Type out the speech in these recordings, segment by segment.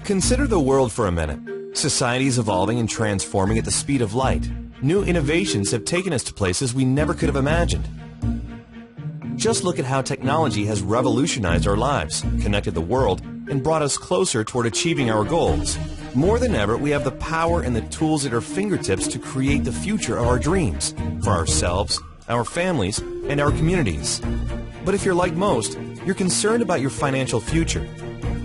Consider the world for a minute. Society is evolving and transforming at the speed of light. New innovations have taken us to places we never could have imagined. Just look at how technology has revolutionized our lives, connected the world, and brought us closer toward achieving our goals. More than ever, we have the power and the tools at our fingertips to create the future of our dreams, for ourselves, our families, and our communities. But if you're like most, you're concerned about your financial future.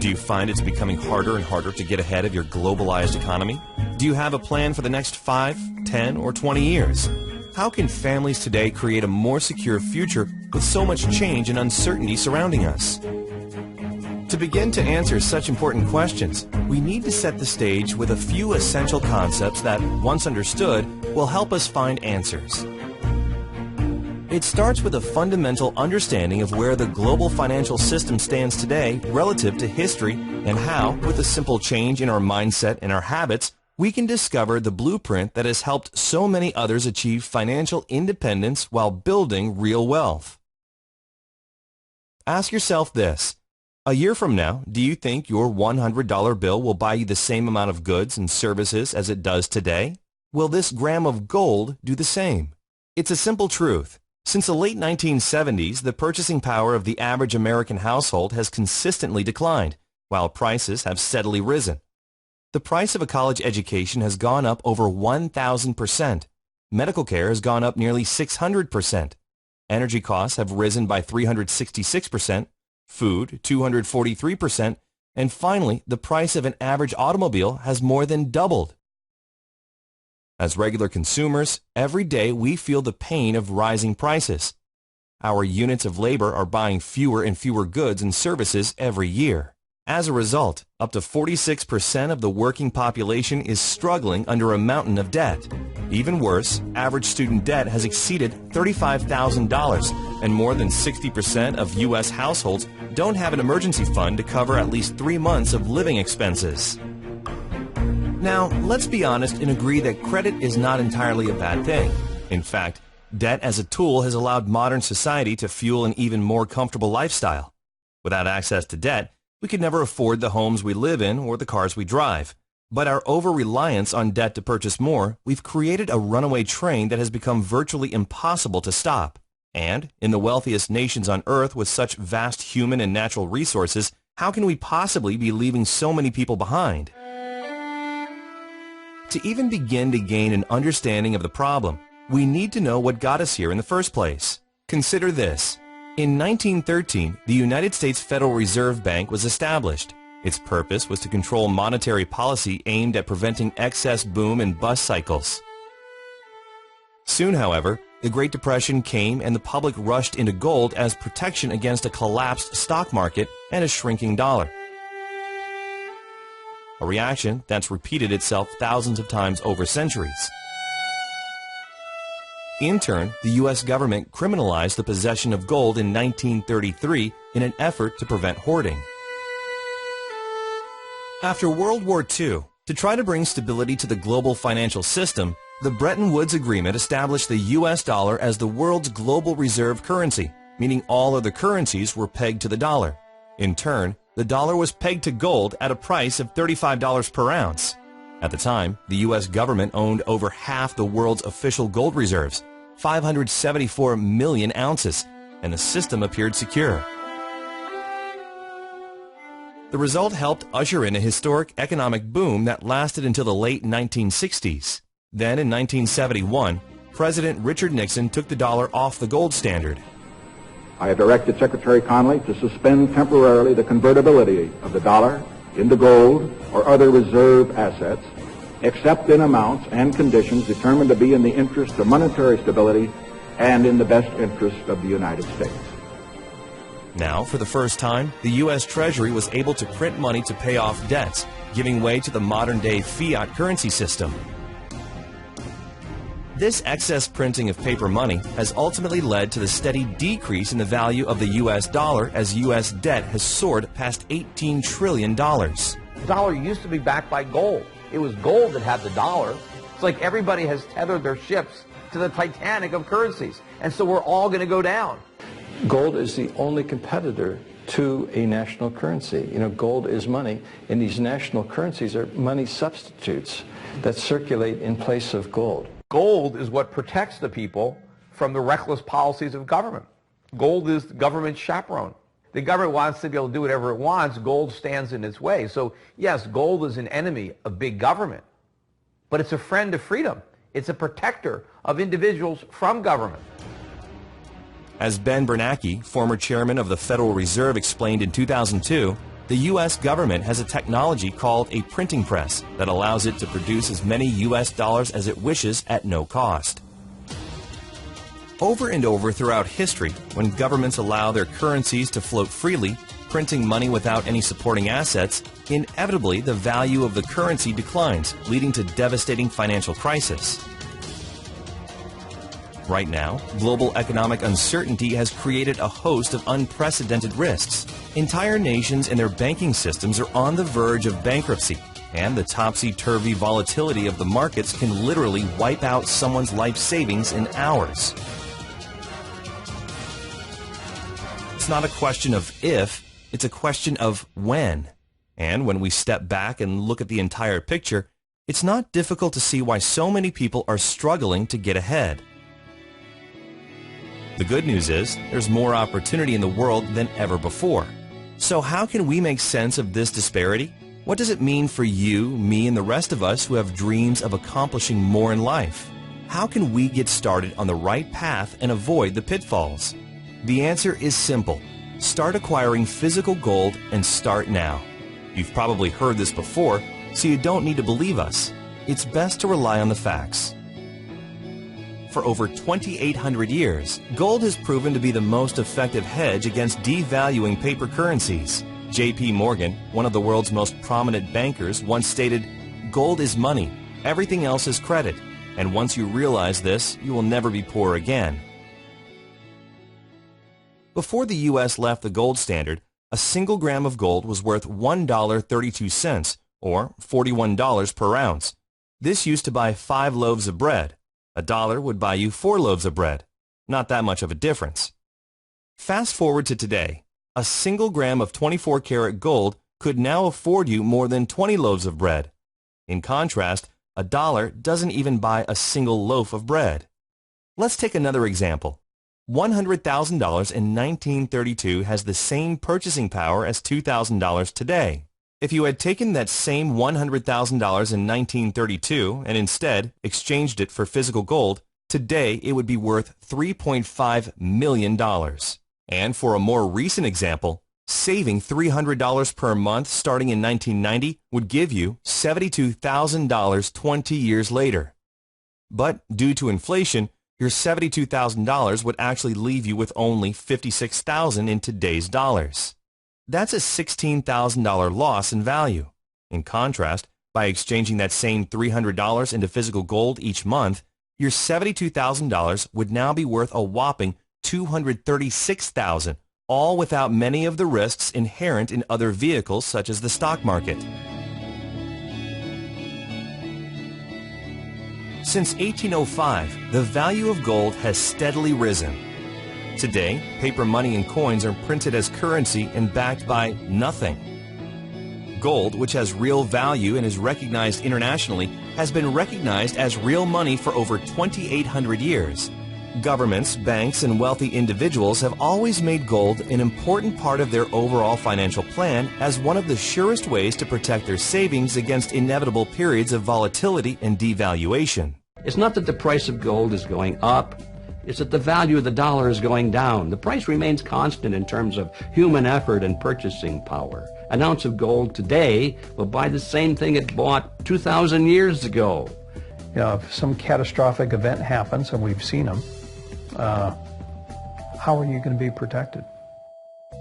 Do you find it's becoming harder and harder to get ahead of your globalized economy? Do you have a plan for the next 5, 10, or 20 years? How can families today create a more secure future with so much change and uncertainty surrounding us? To begin to answer such important questions, we need to set the stage with a few essential concepts that, once understood, will help us find answers. It starts with a fundamental understanding of where the global financial system stands today relative to history and how, with a simple change in our mindset and our habits, we can discover the blueprint that has helped so many others achieve financial independence while building real wealth. Ask yourself this. A year from now, do you think your $100 bill will buy you the same amount of goods and services as it does today? Will this gram of gold do the same? It's a simple truth. Since the late 1970s, the purchasing power of the average American household has consistently declined, while prices have steadily risen. The price of a college education has gone up over 1,000%. Medical care has gone up nearly 600%. Energy costs have risen by 366%, food 243%, and finally, the price of an average automobile has more than doubled. As regular consumers, every day we feel the pain of rising prices. Our units of labor are buying fewer and fewer goods and services every year. As a result, up to 46% of the working population is struggling under a mountain of debt. Even worse, average student debt has exceeded $35,000, and more than 60% of U.S. households don't have an emergency fund to cover at least 3 months of living expenses. Now, let's be honest and agree that credit is not entirely a bad thing. In fact, debt as a tool has allowed modern society to fuel an even more comfortable lifestyle. Without access to debt, we could never afford the homes we live in or the cars we drive. But our over-reliance on debt to purchase more, we've created a runaway train that has become virtually impossible to stop. And, in the wealthiest nations on earth with such vast human and natural resources, how can we possibly be leaving so many people behind? To even begin to gain an understanding of the problem, we need to know what got us here in the first place. Consider this. In 1913, the United States Federal Reserve Bank was established. Its purpose was to control monetary policy aimed at preventing excess boom and bust cycles. Soon, however, the Great Depression came and the public rushed into gold as protection against a collapsed stock market and a shrinking dollar. A reaction that's repeated itself thousands of times over centuries. In turn, the U.S. government criminalized the possession of gold in 1933 in an effort to prevent hoarding. After World War II, to try to bring stability to the global financial system, the Bretton Woods Agreement established the U.S. dollar as the world's global reserve currency, meaning all other currencies were pegged to the dollar. In turn, the dollar was pegged to gold at a price of $35 per ounce. At the time, the U.S. government owned over half the world's official gold reserves, 574 million ounces, and the system appeared secure. The result helped usher in a historic economic boom that lasted until the late 1960s. Then, in 1971, President Richard Nixon took the dollar off the gold standard. I have directed Secretary Connally to suspend temporarily the convertibility of the dollar into gold or other reserve assets, except in amounts and conditions determined to be in the interest of monetary stability and in the best interest of the United States. Now, for the first time, the U.S. Treasury was able to print money to pay off debts, giving way to the modern-day fiat currency system. This excess printing of paper money has ultimately led to the steady decrease in the value of the U.S. dollar as U.S. debt has soared past $18 trillion. The dollar used to be backed by gold. It was gold that had the dollar. It's like everybody has tethered their ships to the Titanic of currencies, and so we're all going to go down. Gold is the only competitor to a national currency. You know, gold is money, and these national currencies are money substitutes that circulate in place of gold. Gold is what protects the people from the reckless policies of government. Gold is the government's chaperone. The government wants to be able to do whatever it wants. Gold stands in its way. So yes, gold is an enemy of big government, but it's a friend of freedom. It's a protector of individuals from government. As Ben Bernanke, former chairman of the Federal Reserve, explained in 2002, the U.S. government has a technology called a printing press that allows it to produce as many U.S. dollars as it wishes at no cost. Over and over throughout history, when governments allow their currencies to float freely, printing money without any supporting assets, inevitably the value of the currency declines, leading to devastating financial crisis. Right now, global economic uncertainty has created a host of unprecedented risks. Entire nations and their banking systems are on the verge of bankruptcy, and the topsy-turvy volatility of the markets can literally wipe out someone's life savings in hours. It's not a question of if, it's a question of when. And when we step back and look at the entire picture, it's not difficult to see why so many people are struggling to get ahead. The good news is, there's more opportunity in the world than ever before. So how can we make sense of this disparity? What does it mean for you, me, and the rest of us who have dreams of accomplishing more in life? How can we get started on the right path and avoid the pitfalls? The answer is simple. Start acquiring physical gold and start now. You've probably heard this before, so you don't need to believe us. It's best to rely on the facts. For over 2,800 years, gold has proven to be the most effective hedge against devaluing paper currencies. J.P. Morgan, one of the world's most prominent bankers, once stated, "Gold is money, everything else is credit, and once you realize this, you will never be poor again." Before the U.S. left the gold standard, a single gram of gold was worth $1.32, or $41 per ounce. This used to buy 5 loaves of bread. $1 would buy you 4 loaves of bread. Not that much of a difference. Fast forward to today. A single gram of 24-karat gold could now afford you more than 20 loaves of bread. In contrast, $1 doesn't even buy a single loaf of bread. Let's take another example. $100,000 in 1932 has the same purchasing power as $2,000 today. If you had taken that same $100,000 in 1932 and instead exchanged it for physical gold, today it would be worth $3.5 million. And for a more recent example, saving $300 per month starting in 1990 would give you $72,000 20 years later. But due to inflation, your $72,000 would actually leave you with only $56,000 in today's dollars. That's a $16,000 loss in value. In contrast, by exchanging that same $300 into physical gold each month, your $72,000 would now be worth a whopping $236,000, all without many of the risks inherent in other vehicles such as the stock market. Since 1805, the value of gold has steadily risen. Today, paper money and coins are printed as currency and backed by nothing. Gold, which has real value and is recognized internationally, has been recognized as real money for over 2,800 years. Governments, banks, and wealthy individuals have always made gold an important part of their overall financial plan as one of the surest ways to protect their savings against inevitable periods of volatility and devaluation. It's not that the price of gold is going up, it's that the value of the dollar is going down. The price remains constant in terms of human effort and purchasing power. An ounce of gold today will buy the same thing it bought 2,000 years ago. You know, if some catastrophic event happens, and we've seen them, how are you going to be protected?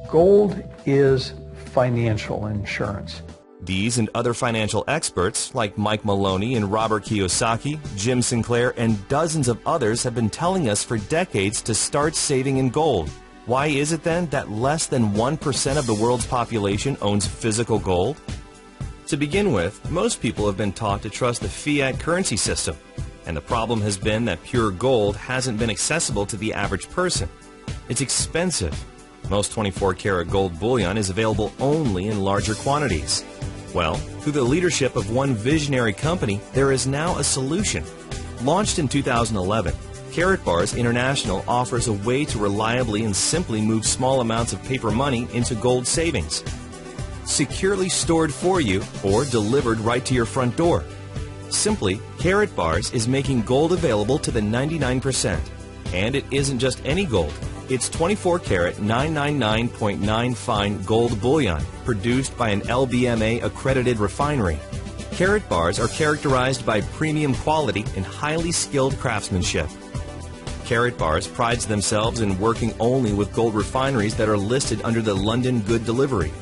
Gold is financial insurance. These and other financial experts like Mike Maloney and Robert Kiyosaki, Jim Sinclair, and dozens of others have been telling us for decades to start saving in gold. Why is it then that less than 1% of the world's population owns physical gold? To begin with, most people have been taught to trust the fiat currency system, and the problem has been that pure gold hasn't been accessible to the average person. It's expensive. Most 24-karat gold bullion is available only in larger quantities. Well, through the leadership of one visionary company, there is now a solution. Launched in 2011, KaratBars International offers a way to reliably and simply move small amounts of paper money into gold savings. Securely stored for you or delivered right to your front door. Simply, KaratBars is making gold available to the 99%. And it isn't just any gold. It's 24-karat 999.9 fine gold bullion produced by an LBMA accredited refinery. KaratBars are characterized by premium quality and highly skilled craftsmanship. KaratBars prides themselves in working only with gold refineries that are listed under the London Good Delivery.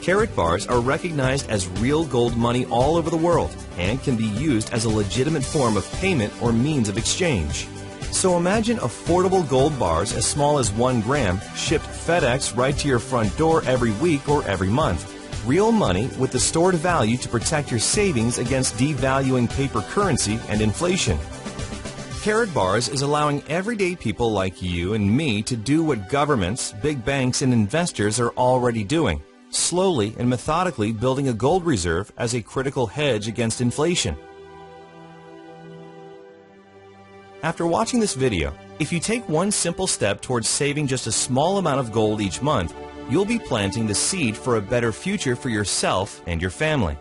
KaratBars are recognized as real gold money all over the world and can be used as a legitimate form of payment or means of exchange. So imagine affordable gold bars as small as 1 gram shipped FedEx right to your front door every week or every month. Real money with the stored value to protect your savings against devaluing paper currency and inflation. KaratBars is allowing everyday people like you and me to do what governments, big banks, and investors are already doing, slowly and methodically building a gold reserve as a critical hedge against inflation. After watching this video, if you take one simple step towards saving just a small amount of gold each month, you'll be planting the seed for a better future for yourself and your family.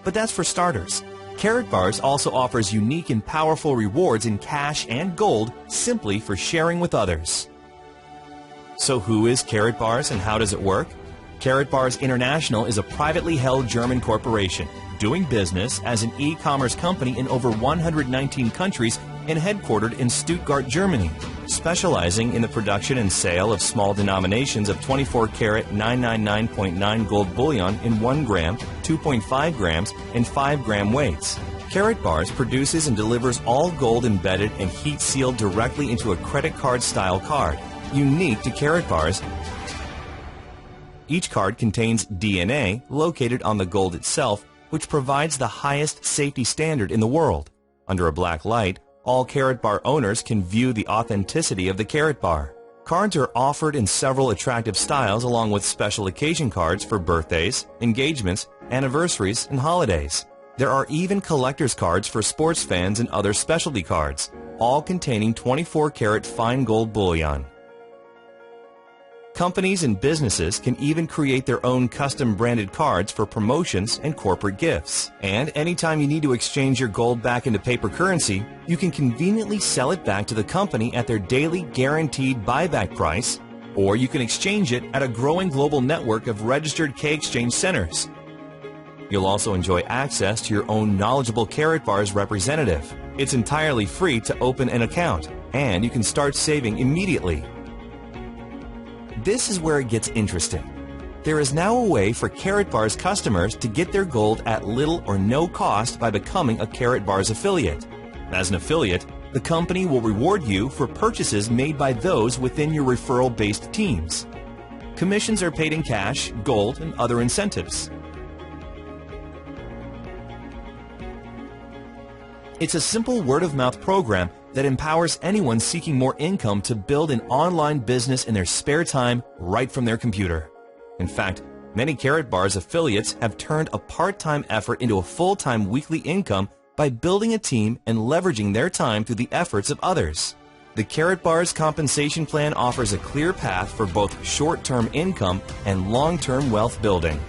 But that's for starters. KaratBars also offers unique and powerful rewards in cash and gold simply for sharing with others. So who is KaratBars and how does it work? KaratBars International is a privately held German corporation doing business as an e-commerce company in over 119 countries and headquartered in Stuttgart, Germany, specializing in the production and sale of small denominations of 24-karat 999.9 gold bullion in 1 gram, 2.5 grams, and 5-gram weights. KaratBars produces and delivers all gold embedded and heat-sealed directly into a credit card-style card, unique to KaratBars. Each card contains DNA located on the gold itself, which provides the highest safety standard in the world. Under a black light, all KaratBar owners can view the authenticity of the KaratBar. Cards are offered in several attractive styles along with special occasion cards for birthdays, engagements, anniversaries, and holidays. There are even collector's cards for sports fans and other specialty cards, all containing 24-karat fine gold bullion. Companies and businesses can even create their own custom branded cards for promotions and corporate gifts. And anytime you need to exchange your gold back into paper currency, you can conveniently sell it back to the company at their daily guaranteed buyback price, or you can exchange it at a growing global network of registered K-exchange centers. You'll also enjoy access to your own knowledgeable KaratBars representative. It's entirely free to open an account, and you can start saving immediately. This is where it gets interesting. There is now a way for KaratBars customers to get their gold at little or no cost by becoming a KaratBars affiliate. As an affiliate, the company will reward you for purchases made by those within your referral-based teams. Commissions are paid in cash, gold, and other incentives. It's a simple word-of-mouth program that empowers anyone seeking more income to build an online business in their spare time right from their computer. In fact, many KaratBars affiliates have turned a part-time effort into a full-time weekly income by building a team and leveraging their time through the efforts of others. The KaratBars compensation plan offers a clear path for both short-term income and long-term wealth building.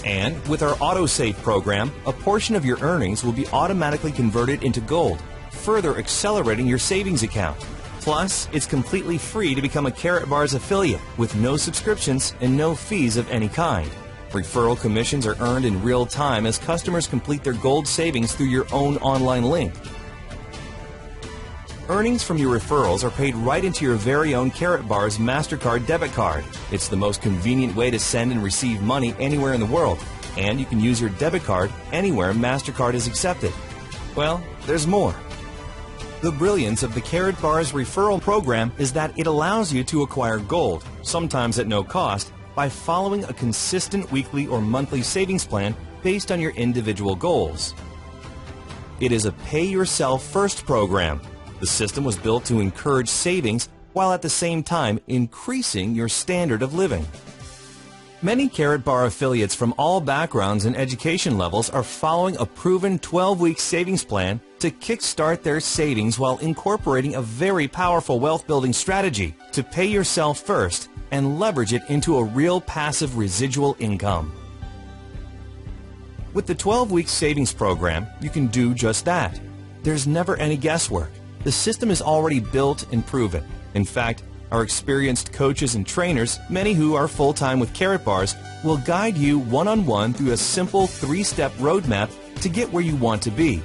And with our AutoSave program, a portion of your earnings will be automatically converted into gold, further accelerating your savings account. Plus, it's completely free to become a KaratBars affiliate with no subscriptions and no fees of any kind. Referral commissions are earned in real time as customers complete their gold savings through your own online link. Earnings from your referrals are paid right into your very own KaratBars MasterCard debit card. It's the most convenient way to send and receive money anywhere in the world, and you can use your debit card anywhere MasterCard is accepted. Well, there's more. The brilliance of the KaratBars referral program is that it allows you to acquire gold, sometimes at no cost, by following a consistent weekly or monthly savings plan based on your individual goals. It is a pay-yourself-first program. The system was built to encourage savings while at the same time increasing your standard of living. Many KaratBar affiliates from all backgrounds and education levels are following a proven 12-week savings plan to kickstart their savings while incorporating a very powerful wealth-building strategy to pay yourself first and leverage it into a real passive residual income. With the 12-week savings program, you can do just that. There's never any guesswork. The system is already built and proven. In fact, our experienced coaches and trainers, many who are full-time with KaratBars, will guide you one-on-one through a simple 3-step roadmap to get where you want to be.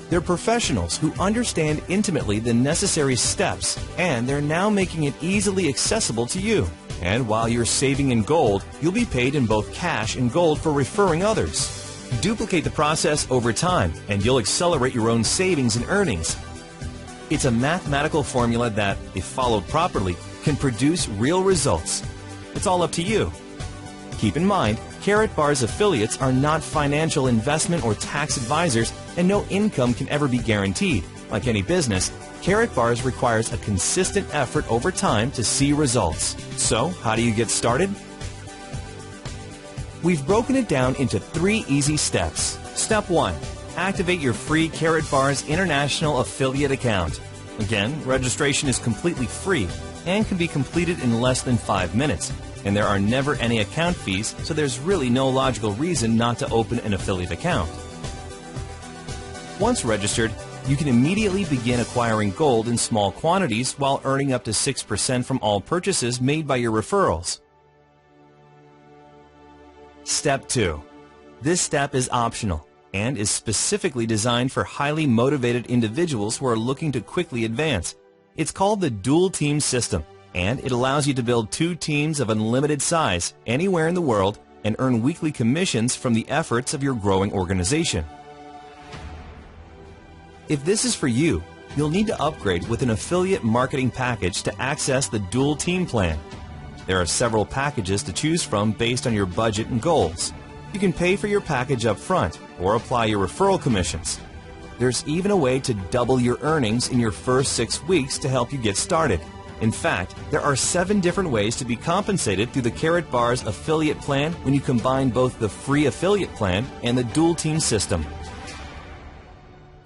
They're professionals who understand intimately the necessary steps, and they're now making it easily accessible to you. And while you're saving in gold, you'll be paid in both cash and gold for referring others. Duplicate the process over time, and you'll accelerate your own savings and earnings. It's a mathematical formula that, if followed properly, can produce real results. It's all up to you. Keep in mind, KaratBars affiliates are not financial investment or tax advisors, and no income can ever be guaranteed. Like any business, KaratBars requires a consistent effort over time to see results. So, how do you get started? We've broken it down into 3 easy steps. Step 1. Activate your free KaratBars International Affiliate account. Again, registration is completely free and can be completed in less than 5 minutes. And there are never any account fees, so there's really no logical reason not to open an affiliate account. Once registered, you can immediately begin acquiring gold in small quantities while earning up to 6% from all purchases made by your referrals. Step 2. This step is optional and is specifically designed for highly motivated individuals who are looking to quickly advance. It's called the dual team system, and it allows you to build 2 teams of unlimited size anywhere in the world and earn weekly commissions from the efforts of your growing organization. If this is for you, you'll need to upgrade with an affiliate marketing package to access the dual team plan. There are several packages to choose from based on your budget and goals. You can pay for your package up front or apply your referral commissions. There's even a way to double your earnings in your first 6 weeks to help you get started. In fact, there are 7 different ways to be compensated through the KaratBars affiliate plan when you combine both the free affiliate plan and the dual team system.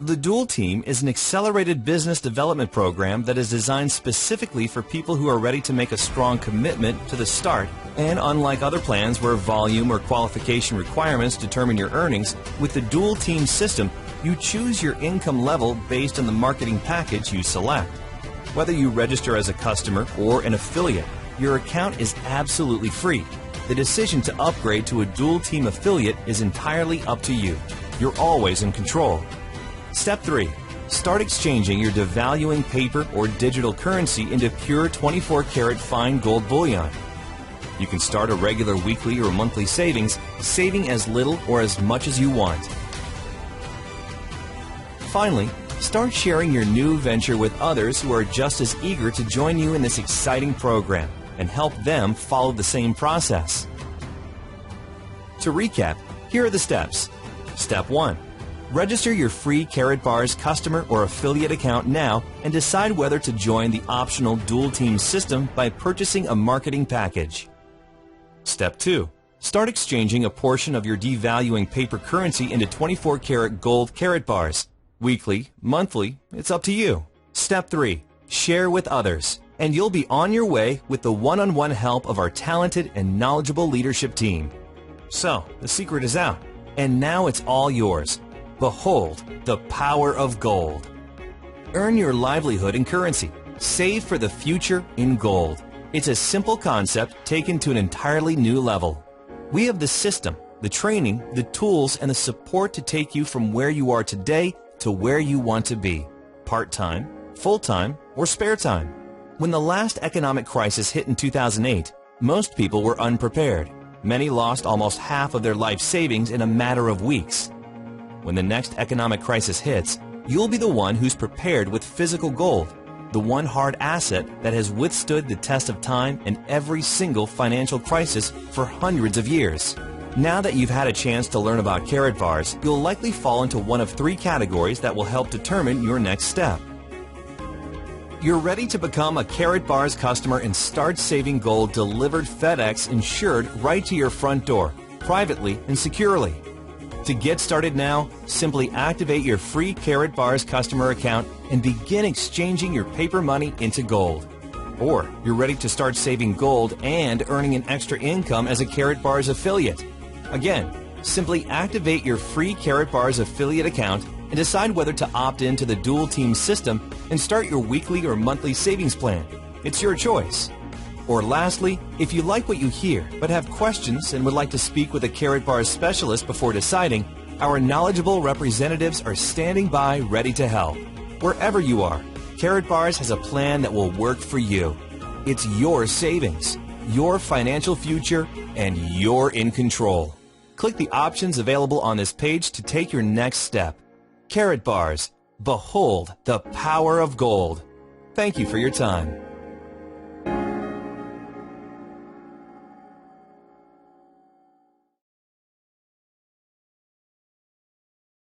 The Dual Team is an accelerated business development program that is designed specifically for people who are ready to make a strong commitment to the start. And unlike other plans where volume or qualification requirements determine your earnings, with the Dual Team system, you choose your income level based on the marketing package you select. Whether you register as a customer or an affiliate, your account is absolutely free. The decision to upgrade to a Dual Team affiliate is entirely up to you. You're always in control. Step 3. Start exchanging your devaluing paper or digital currency into pure 24-karat fine gold bullion. You can start a regular weekly or monthly savings, saving as little or as much as you want. Finally, start sharing your new venture with others who are just as eager to join you in this exciting program and help them follow the same process. To recap, here are the steps. Step 1. Register your free KaratBars customer or affiliate account now and decide whether to join the optional dual team system by purchasing a marketing package. Step 2. Start exchanging a portion of your devaluing paper currency into 24-karat gold KaratBars. Weekly, monthly, it's up to you. Step 3. Share with others, and you'll be on your way with the one-on-one help of our talented and knowledgeable leadership team. So, the secret is out, and now it's all yours. Behold the power of gold. Earn your livelihood in currency. Save for the future in gold. It's a simple concept taken to an entirely new level. We have the system, the training, the tools, and the support to take you from where you are today to where you want to be. Part-time, full-time, or spare time. When the last economic crisis hit in 2008, most people were unprepared. Many lost almost half of their life savings in a matter of weeks. When the next economic crisis hits, you'll be the one who's prepared with physical gold, the one hard asset that has withstood the test of time and every single financial crisis for hundreds of years. Now that you've had a chance to learn about Karat bars, you'll likely fall into one of 3 categories that will help determine your next step. You're ready to become a Karat Bars customer and start saving gold delivered FedEx insured right to your front door, privately and securely. To get started now, simply activate your free Karat Bars customer account and begin exchanging your paper money into gold. Or you're ready to start saving gold and earning an extra income as a Karat Bars affiliate. Again, simply activate your free Karat Bars affiliate account and decide whether to opt into the dual team system and start your weekly or monthly savings plan. It's your choice. Or lastly, if you like what you hear but have questions and would like to speak with a Karat Bars specialist before deciding, our knowledgeable representatives are standing by ready to help. Wherever you are, Karat Bars has a plan that will work for you. It's your savings, your financial future, and you're in control. Click the options available on this page to take your next step. Karat Bars, behold the power of gold. Thank you for your time.